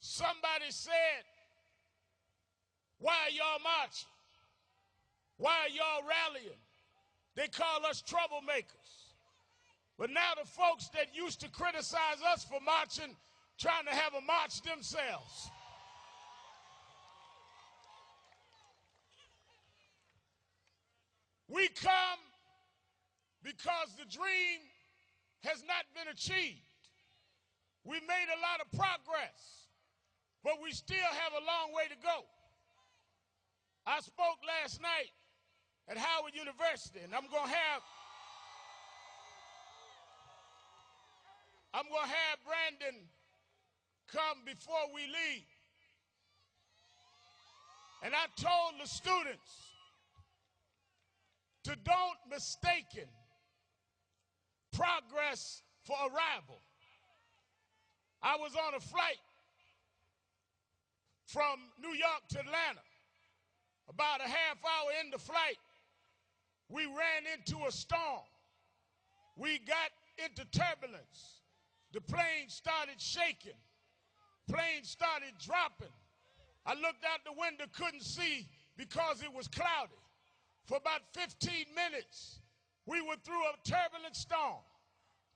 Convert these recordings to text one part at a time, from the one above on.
Somebody said, why are y'all marching? Why are y'all rallying? They call us troublemakers. But now the folks that used to criticize us for marching, trying to have a march themselves. We come because the dream has not been achieved. We made a lot of progress, but we still have a long way to go. I spoke last night at Howard University, and I'm going to have Brandon come before we leave. And I told the students to don't mistake progress for arrival. I was on a flight from New York to Atlanta. About a half hour in the flight, we ran into a storm. We got into turbulence. The plane started shaking. Plane started dropping. I looked out the window, couldn't see because it was cloudy. For about 15 minutes, we were through a turbulent storm.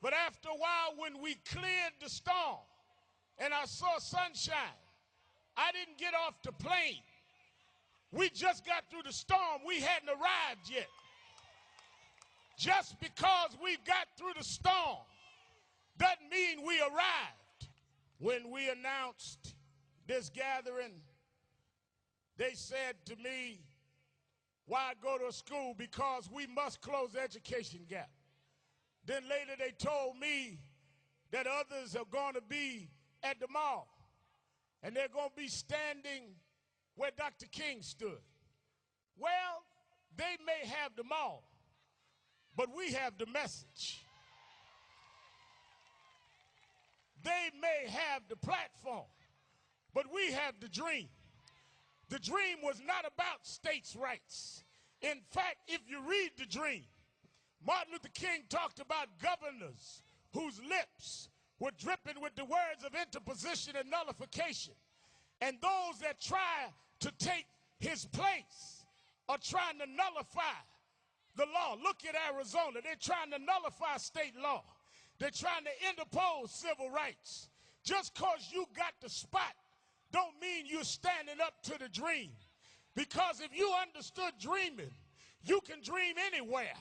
But after a while, when we cleared the storm and I saw sunshine, I didn't get off the plane. We just got through the storm. We hadn't arrived yet. Just because we got through the storm doesn't mean we arrived. When we announced this gathering, they said to me, why go to school? Because we must close the education gap. Then later they told me that others are going to be at the mall, and they're going to be standing where Dr. King stood. Well, they may have the mall, but we have the message. They may have the platform, but we have the dream. The dream was not about states' rights. In fact, if you read the dream, Martin Luther King talked about governors whose lips were dripping with the words of interposition and nullification. And those that try to take his place are trying to nullify the law. Look at Arizona. They're trying to nullify state law. They're trying to interpose civil rights. Just because you got the spot don't mean you're standing up to the dream. Because if you understood dreaming, you can dream anywhere.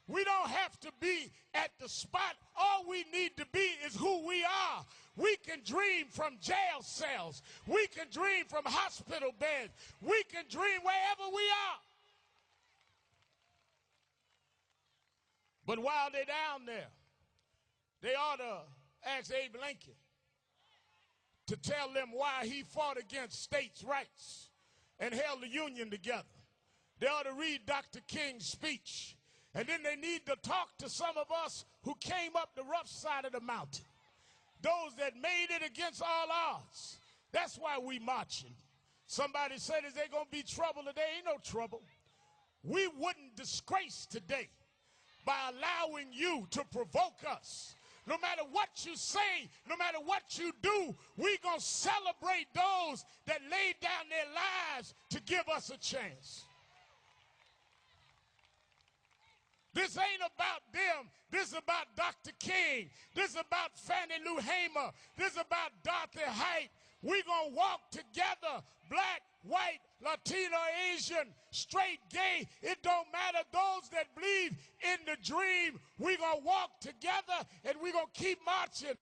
We don't have to be at the spot. All we need to be is who we are. We can dream from jail cells. We can dream from hospital beds. We can dream wherever we are. But while they're down there, they ought to ask Abe Lincoln to tell them why he fought against states' rights and held the Union together. They ought to read Dr. King's speech. And then they need to talk to some of us who came up the rough side of the mountain. Those that made it against all odds. That's why we marching. Somebody said, is there going to be trouble today? Ain't no trouble. We wouldn't disgrace today by allowing you to provoke us. No matter what you say, no matter what you do, we're going to celebrate those that laid down their lives to give us a chance. This ain't about them. This is about Dr. King. This is about Fannie Lou Hamer. This is about Dorothy Height. We're going to walk together, black, white, Latino, Asian, straight, gay. It don't matter. Those that believe in the dream, we're going to walk together and we're going to keep marching.